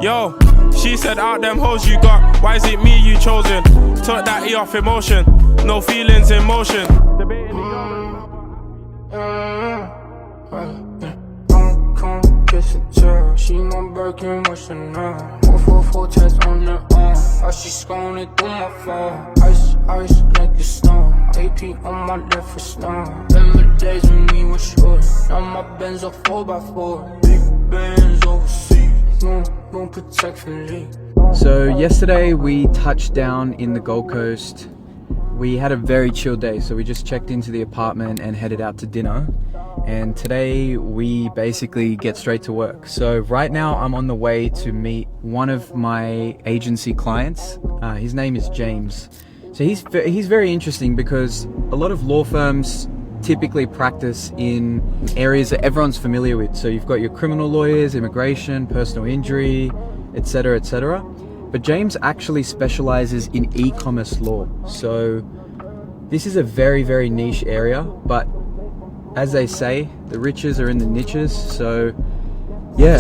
Yo, she said out them hoes you got, why is it me you chosen? Took that E off emotion, no feelings in motion. Debating she my Birkin, what's her name? 444 test on the arm. How she scrolling through my phone. Ice, ice, like the snow. AP on my left for snow. Remember days when we were short. Now my Benz are 4x4. Big Benz overseas. No protection league. So yesterday we touched down in the Gold Coast. We had a very chill day, so we just checked into the apartment and headed out to dinner. And today we basically get straight to work. So right now I'm on the way to meet one of my agency clients. His name is James. So he's very interesting because a lot of law firms typically practice in areas that everyone's familiar with. So you've got your criminal lawyers, immigration, personal injury, etc., etc. But James actually specializes in e-commerce law. So this is a very, very niche area, but as they say, the riches are in the niches, so yeah. I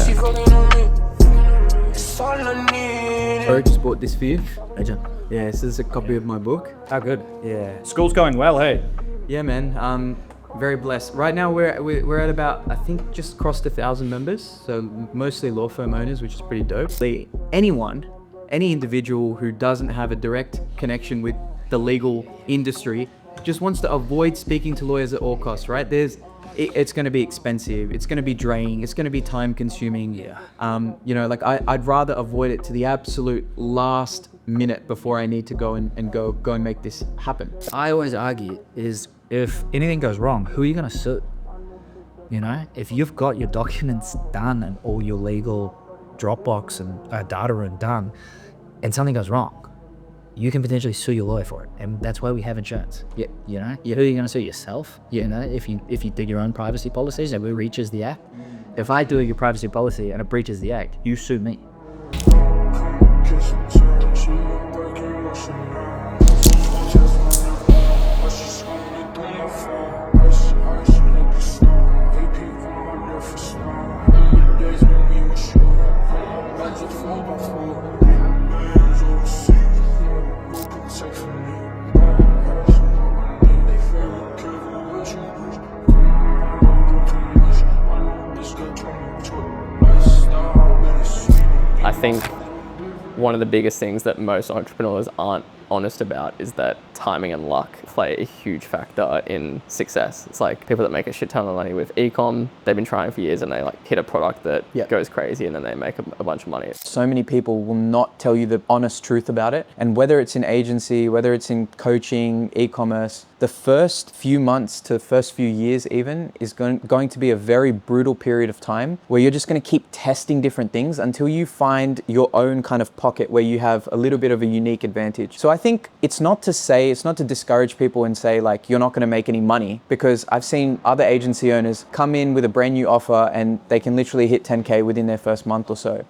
just bought this for you. Hey, John. Yeah, this is a copy of my book. Oh, good. Yeah. School's going well, hey? Yeah, man. Very blessed. Right now we're at about, I think, just crossed 1,000 members. So mostly law firm owners, which is pretty dope. Any individual who doesn't have a direct connection with the legal industry just wants to avoid speaking to lawyers at all costs, right? It's going to be expensive, it's going to be draining, it's going to be time consuming. Yeah. Like I'd rather avoid it to the absolute last minute before I need to go and go and make this happen. I always argue is if anything goes wrong, who are you going to sue? You know, if you've got your documents done and all your legal Dropbox and data room done, and something goes wrong, you can potentially sue your lawyer for it, and that's why we have insurance. Yeah. You know, who are you going to sue? Yourself? Yeah. You know, if you do your own privacy policies and it breaches the act. If I do your privacy policy and it breaches the act, you sue me. I think one of the biggest things that most entrepreneurs aren't honest about is that timing and luck play a huge factor in success. It's like people that make a shit ton of money with e-com, they've been trying for years and they like hit a product that goes crazy and then they make a bunch of money. So many people will not tell you the honest truth about it. And whether it's in agency, whether it's in coaching, e-commerce, the first few months to first few years even is going to be a very brutal period of time where you're just going to keep testing different things until you find your own kind of pocket where you have a little bit of a unique advantage. So I think it's not to discourage people and say like, you're not going to make any money, because I've seen other agency owners come in with a brand new offer and they can literally hit 10K within their first month or so.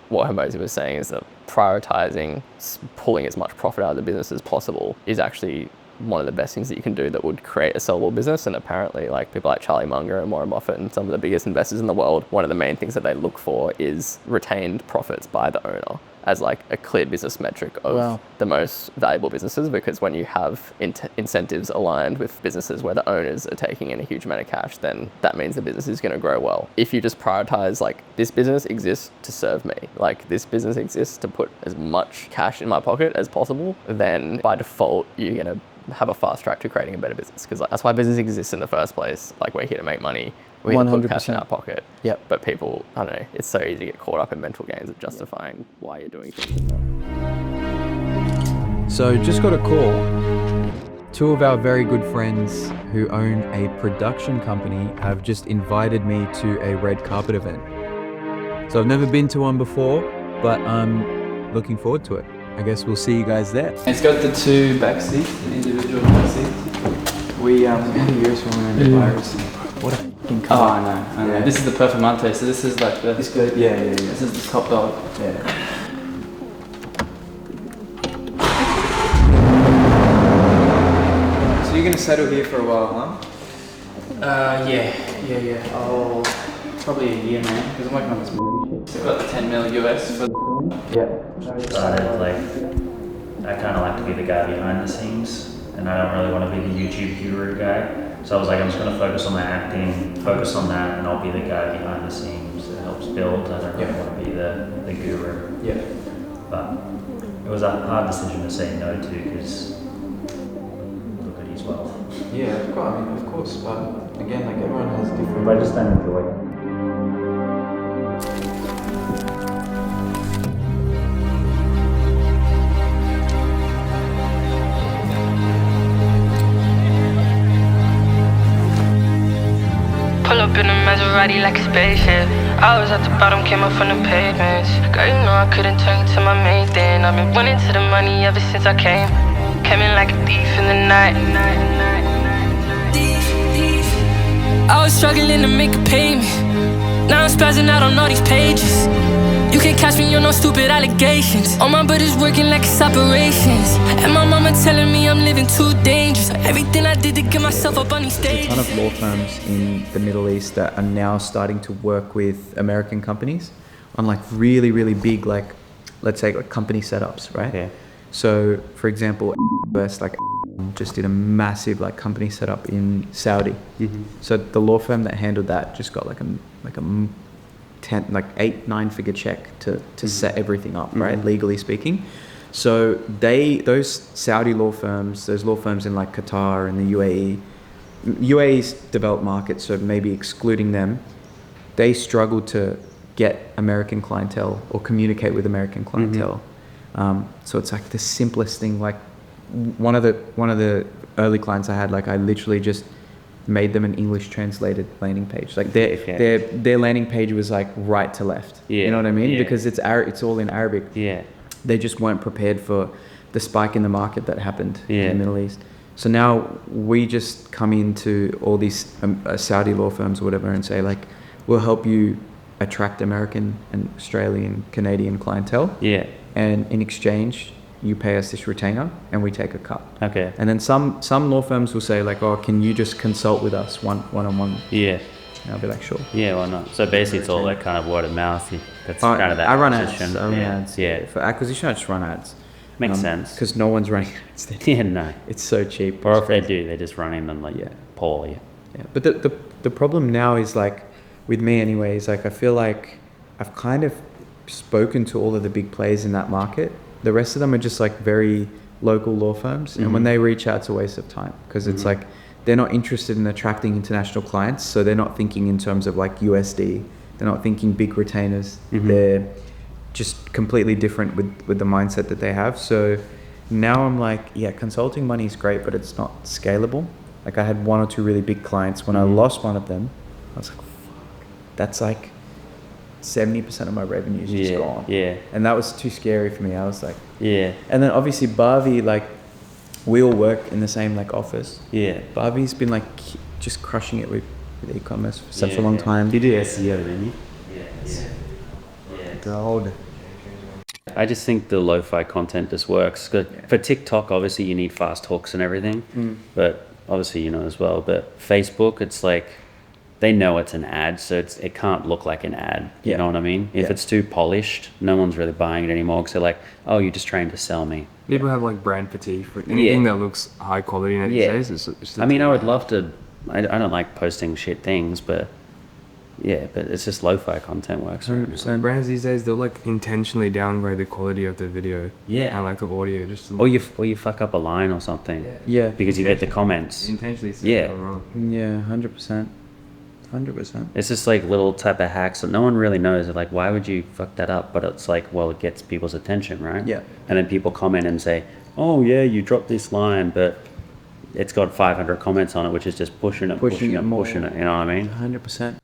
What Hermosi was saying is that prioritizing pulling as much profit out of the business as possible is actually one of the best things that you can do that would create a sellable business. And apparently like people like Charlie Munger and Warren Buffett and some of the biggest investors in the world, one of the main things that they look for is retained profits by the owner as like a clear business metric of the most valuable businesses, because when you have incentives aligned with businesses where the owners are taking in a huge amount of cash, then that means the business is going to grow well. If you just prioritize like, this business exists to serve me, like this business exists to put as much cash in my pocket as possible, then by default you're going to have a fast track to creating a better business, because that's why business exists in the first place. Like, we're here to make money, we're here to put cash in our pocket. Yep. But people, I don't know, it's so easy to get caught up in mental games of justifying why you're doing things. So just got a call. Two of our very good friends who own a production company have just invited me to a red carpet event. So I've never been to one before, but I'm looking forward to it. I guess we'll see you guys there. It's got the two back seats, the individual back seats. We had a years when we were in the virus. What a fucking car. Oh, I know. This is the Performante, so this is like the... This good? Yeah. This is the top dog. Yeah. So you're gonna settle here for a while, huh? Yeah. Oh, probably a year, man, because I'm working on this movie. So I've got the 10 mil US for Yeah. Started I kind of like to be the guy behind the scenes, and I don't really want to be the YouTube guru guy. So I was like, I'm just going to focus on my acting, focus on that, and I'll be the guy behind the scenes that helps build. I don't really want to be the guru. Yeah. But it was a hard decision to say no to because look at his wealth. Yeah, of course, but again, like everyone has different. But I just don't enjoy it. Pull up in a Maserati like a spaceship. I was at the bottom, came up from the pavements. Girl, you know I couldn't turn you to my main thing. I've been running to the money ever since I came. Came in like a thief in the night. I was struggling to make a payment. Now I'm spazzing out on all these pages. You can't catch me on no stupid allegations. All my brothers working like it's operations. And my mama telling me I'm living too dangerous. Everything I did to get myself up on these stages. A ton of law firms in the Middle East that are now starting to work with American companies on like really, really big, like, let's say like company setups, right? Yeah. So for example, like just did a massive like company setup in Saudi. Mm-hmm. So the law firm that handled that just got like a 8-9 figure check to set everything up, right? Legally speaking. So those Saudi law firms, those law firms in like Qatar and the UAE's developed market, so maybe excluding them, they struggle to get American clientele or communicate with American clientele. So it's like the simplest thing. Like one of the early clients I had, like I literally just made them an English translated landing page. Like their landing page was like right to left. Yeah. You know what I mean? Yeah. Because it's all in Arabic. Yeah. They just weren't prepared for the spike in the market that happened in Yeah. the Middle East. So now we just come into all these Saudi law firms or whatever and say like, we'll help you attract American and Australian, Canadian clientele. Yeah. And in exchange, you pay us this retainer and we take a cut. Okay. And then some law firms will say like, oh, can you just consult with us one-on-one? Yeah. And I'll be like, sure. Yeah, why not? So basically it's all like kind of word of mouth. That's kind of that I run position. ads. Yeah. For acquisition, I just run ads. Makes sense. Because no one's running ads. Yeah, no. It's so cheap. Or if they do, they're just running them like poorly. Yeah. But the problem now is like, with me anyway, is like I feel like I've kind of spoken to all of the big players in that market. The rest of them are just like very local law firms. And when they reach out, it's a waste of time because it's like they're not interested in attracting international clients. So they're not thinking in terms of like USD. They're not thinking big retainers. They're just completely different with the mindset that they have. So now I'm like, yeah, consulting money is great, but it's not scalable. Like I had 1 or 2 really big clients. When I lost one of them, I was like, fuck, that's like 70% of my revenue is just gone. Yeah. And that was too scary for me. I was like, Yeah. and then obviously Bharvi, like we all work in the same like office. Yeah. Bharvi's been like just crushing it with e-commerce for such a long time. You do SEO, didn't you? Yeah. Gold. I just think the lo-fi content just works. For TikTok, obviously you need fast hooks and everything, but obviously you know as well. But Facebook, it's like they know it's an ad, so it can't look like an ad. You know what I mean? If it's too polished, no one's really buying it anymore because they're like, oh, you're just trying to sell me. People have like brand fatigue for anything that looks high quality nowadays. It's I mean, I would love to. I don't like posting shit things, but but it's just lo-fi content works. 100%. Brands these days, they'll like intentionally downgrade the quality of the video. Yeah. And like the audio, just Or you fuck up a line or something. Yeah. Because you get the comments. intentionally. Yeah. Wrong. Yeah, 100%. 100%. It's just like little type of hacks that no one really knows. They're like, why would you fuck that up? But it's like, well, it gets people's attention, right? Yeah. And then people comment and say, oh yeah, you dropped this line, but it's got 500 comments on it, which is just pushing it. You know what I mean? 100%.